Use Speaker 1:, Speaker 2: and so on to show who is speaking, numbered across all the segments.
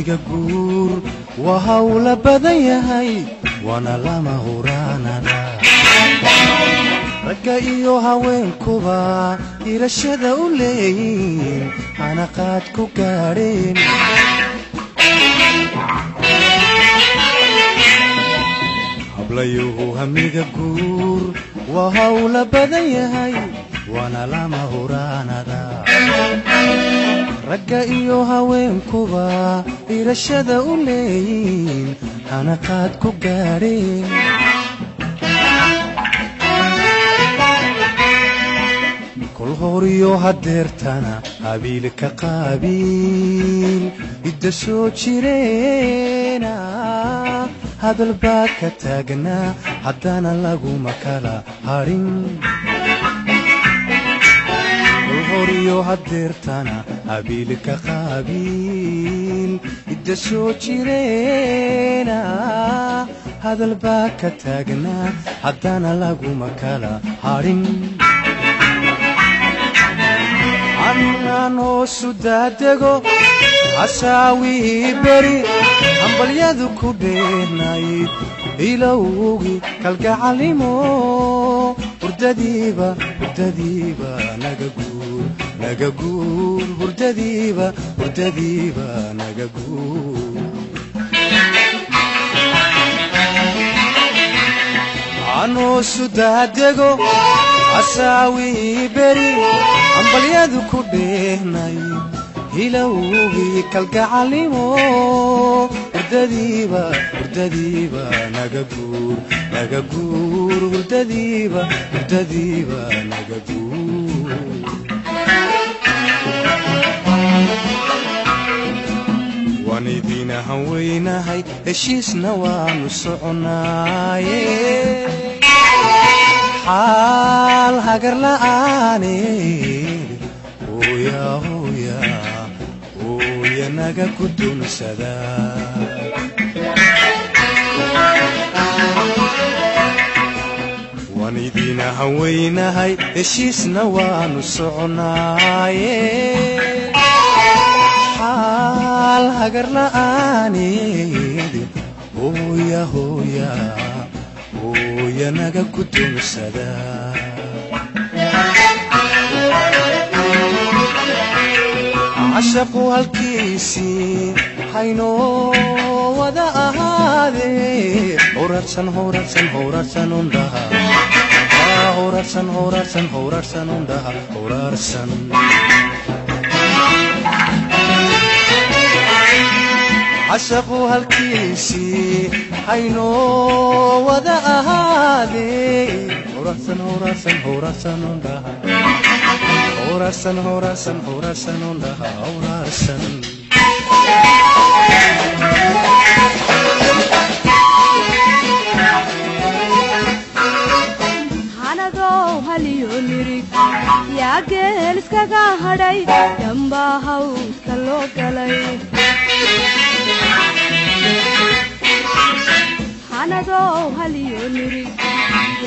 Speaker 1: hamiga guur waa hawla badan yahay wana lama huraanada ragga iyo haweenkuba irashada u leeyihiin ana qaad ku gaareen hablayuhu hamiga guur waa hawla badan yahay wana lama huraanada ragga iyo haweenkuba irashada u leeyihiin ana qaad ku gaareen kul horiyo hadeertana habiilka qaabiil idda soo jireena hadal baa ka taagnaa haddana laguma kala harin horiyo hadeertana habiilka qaabiil idda soo jireena hadal baa ka taagnaa haddana laguma kala harin anaan hoosu daadego casaawii beri hambalyadu ku dheernayd ilowgi kalgacalimo hurdadiiba naga guur hurdadiiba naga guur anoo sudaadego casaawii beri hambalyadu ku dheernayd ilowgi kalgacalimo hurdadiiba naga guur hurdadiiba naga guur waan idina haweynahay heshiisna waanu soconaaye xaal hagar la'aaneed hooya naga ku dunsada waan idina haweynahay heshiisna waanu soconaaye xaal hagar la'aaneed hooya naga ku dunsada عشقوا هالكيسي حينو ودا أهادي هوررسن وندها هوررسن وندها هوررسن عشقوا هالكيسي حينو ودا أهادي هوررسن وندها هوررسن وندها هوررسن
Speaker 2: hanadoo haliyonirig yaa geel iskaga hadhay dambaa hawdka loo galay hanadoo haliyonirig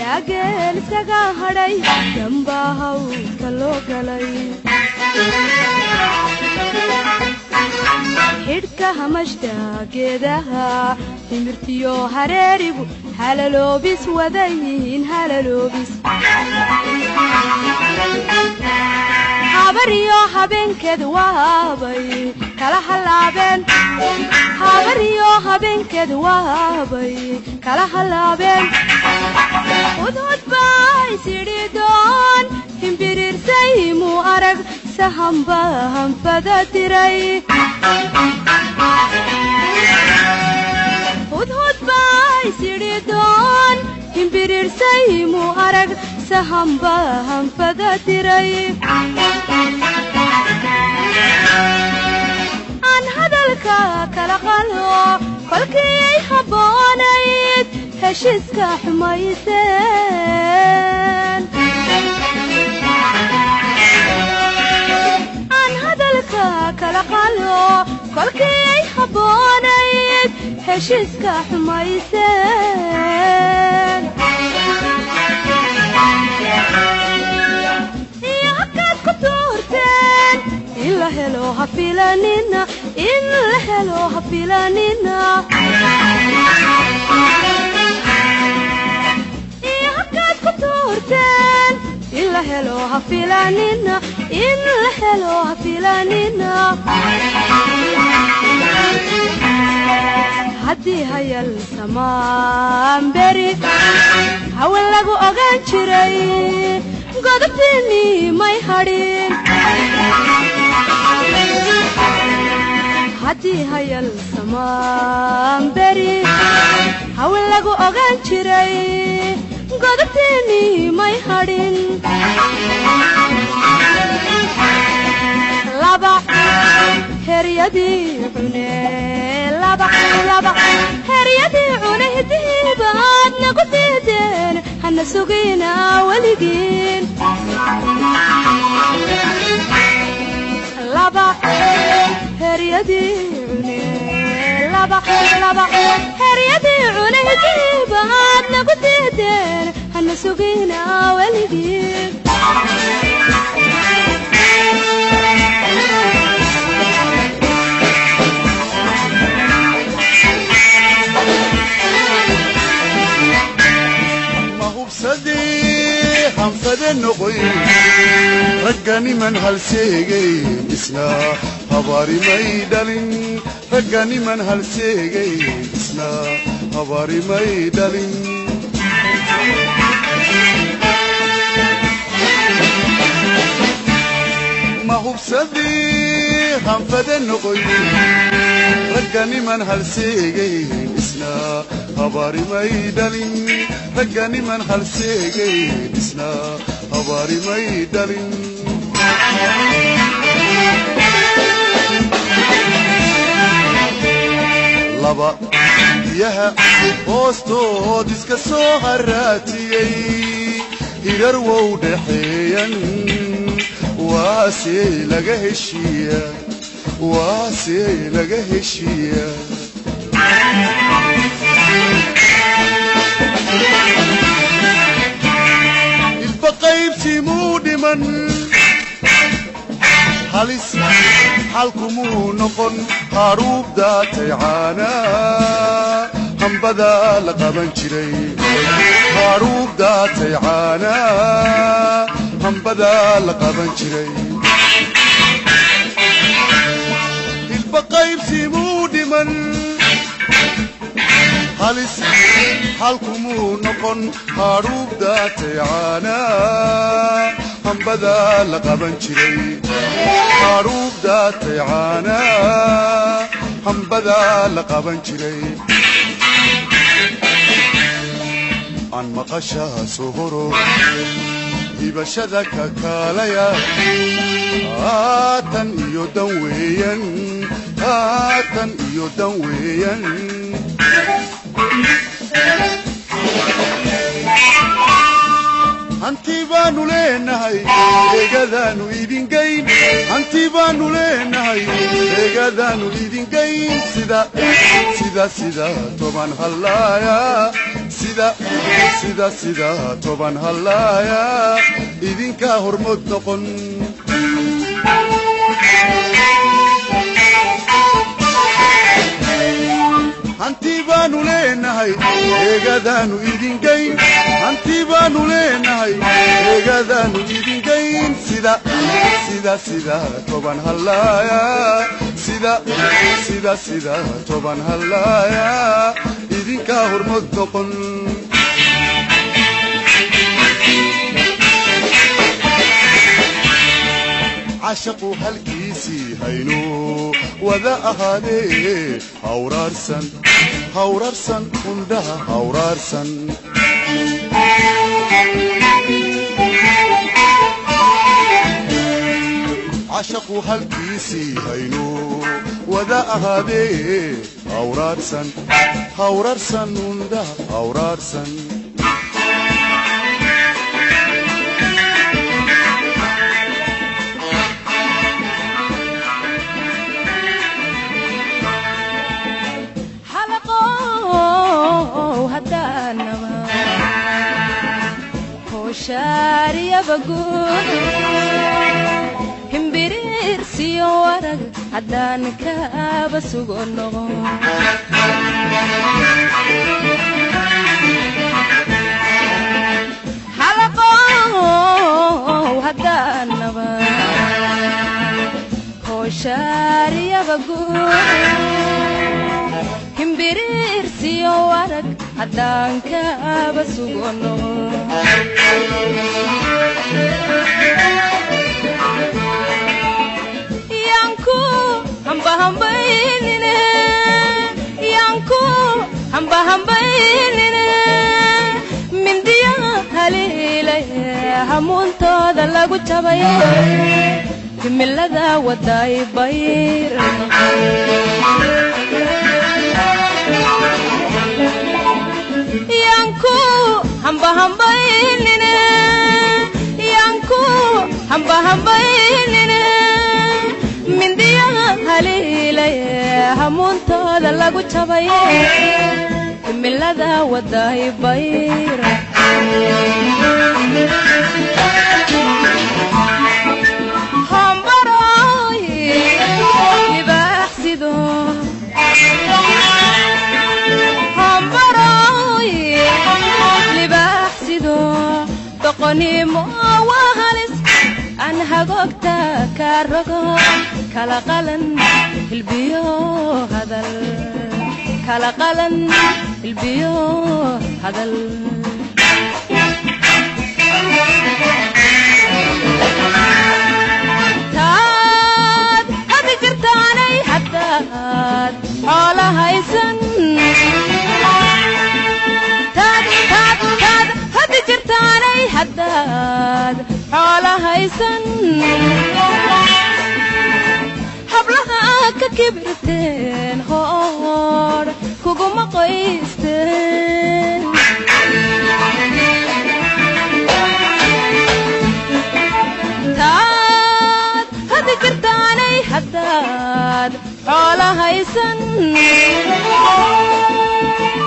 Speaker 2: yaa geel iskaga hadhay dambaa hawdka loo galay xidhka hamashta geedaha timirtiyo hareerigu halaloobis wadayihiin halaloobis habariyo habeenkeed waabay kala halaabeen habariyo habeenkeed waabay kala halaabeen udhud bay sidhidoon himbirirsay muu arag sahamba hanfada diray udhud bay sidhidoon himbirirsay muu arag sahamba hanfada diray aan hadalka kala qalo kolkii habboonayd heshiiska xumayseen aan hadalka kala qalo kolkii habboonayd heshiiska xumayseen iyo halkaad ku tuurteen in la helo ha filanina in la helo ha filanina iyo halkaad ku tuurteen in la helo ha filanina in la helo ha filanina haddii hayal samaan beri hawan lagu ogaan jiray godobtiinii may hadhin haddii hayal samaan beri hawan lagu ogaan jiray godobtiinii may hadhin laba heryadii cune laba heryadii cune hidihiibaad nagu diideen hana sugina weligiin laba heryadii cune laba heryadii cune hidihiibaad nagu diideen hana sugina weligiin
Speaker 3: hanfade noqoy raggani man halseegay isna habaarimay dhalin raggani man halseegay isna habaarimay dhalin ma hubsadii hanfade noqoy raggani man halseegay isna habaarimay dhalin raggani man halseegay isna habaarimay dhalin laba biyaha hoostood iska soo haraatiyey hirar wow dhexeeyan waase laga heshiiya waase laga heshiiya qaybtii muu dhiman halis xalkumuu noqon haruub daatay caanaa hambadaa la qaban jiray haruub daatay caanaa hambadaa la qaban jiray hilba qaybtii muu dhiman halis xalkumuu noqon haruub daatay caanaa hambadaa la qaban jiray haruub daatay caanaa hambadaa la qaban jiray aan maqashaa soo horo hibashada ka kaalaya haatan iyo dan weeyan haatan iyo dan weeyan hanti baanu leenahay eegadaanu idin geyn hanti baanu leenahay eegadaanu idin geyn sida toban hallaaya sida toban hallaaya idinka hormood noqon hanti baanu leenahay eegadaanu idin geyn hanti baanu leenahay eegadaanu idin geyn sida toban hallaaya sida toban hallaaya idinka hormood noqon عاشقوا هالكيسي هينو وذا أهالي هورارسن كندها هورارسن عاشقوا هالكيسي هينو وذا أهالي هورارسن كندها هورارسن
Speaker 2: شاري بقول هم برير سيوارك haddaan kaaba sugo noqo halaqow haddaan naba kooshaariyaba guur himbiriirsiyo warag haddaan kaaba sugo noqo hamba hambaynine yanku hamba hambaynine mindiya haliilay hamuuntooda lagu jabayo himilada waday bayr yanku hamba hambaynine yanku hamba hambaynine mindiya haliilay hamuuntooda lagu jabayo himilada waday bayr hambaroy libaaxsido hambaroy libaaxsido doqonimo waa halis aan hagogta ka rogo kala qalan hilbiyo hadal kala qalan hilbiyo hadal taad hadi jirtaanay haddaad xoola haysan taad hadi jirtaanay haddaad xoola haysan hablaha ka kibirteen hoor kuguma qoysteen taad hadi jirtaanay haddaad xoola haysan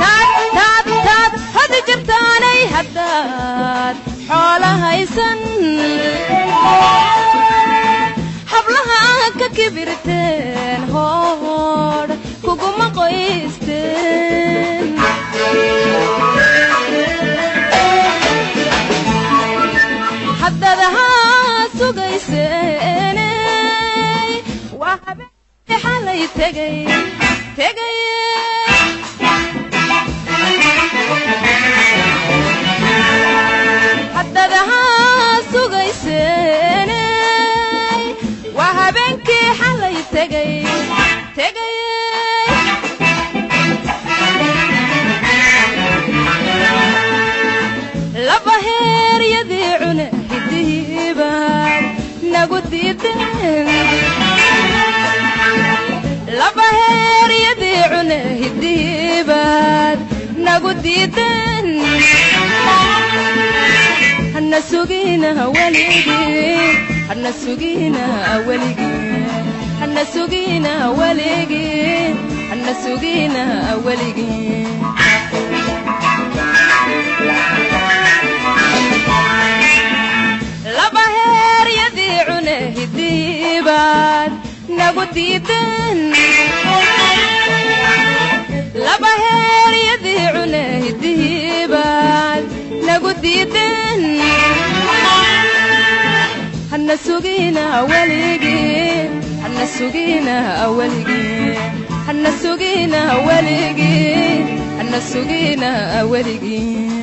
Speaker 2: taad hadi jirtaanay haddaad xoola haysan hablaha ka kibirteen hoor kuguma qoysteen haddadaha sugayseeney waa habeenkii xalay tegay haddadaha sugayseeney waa habeenkii xalay tegay laba heeryadii cune hidihiibaan nagu diideen laba heeryadii cune hidihiibaan nagu diideen hana sugina weligii hana sugina weligii hana sugina weligii hana sugina weligii laba heeryadii cune hidiibaan nagu diideen laba heeryadii cune hidiibaan nagu diideen hana sugina weligii hana sugina weligii hana sugina weligii hana sugina weligii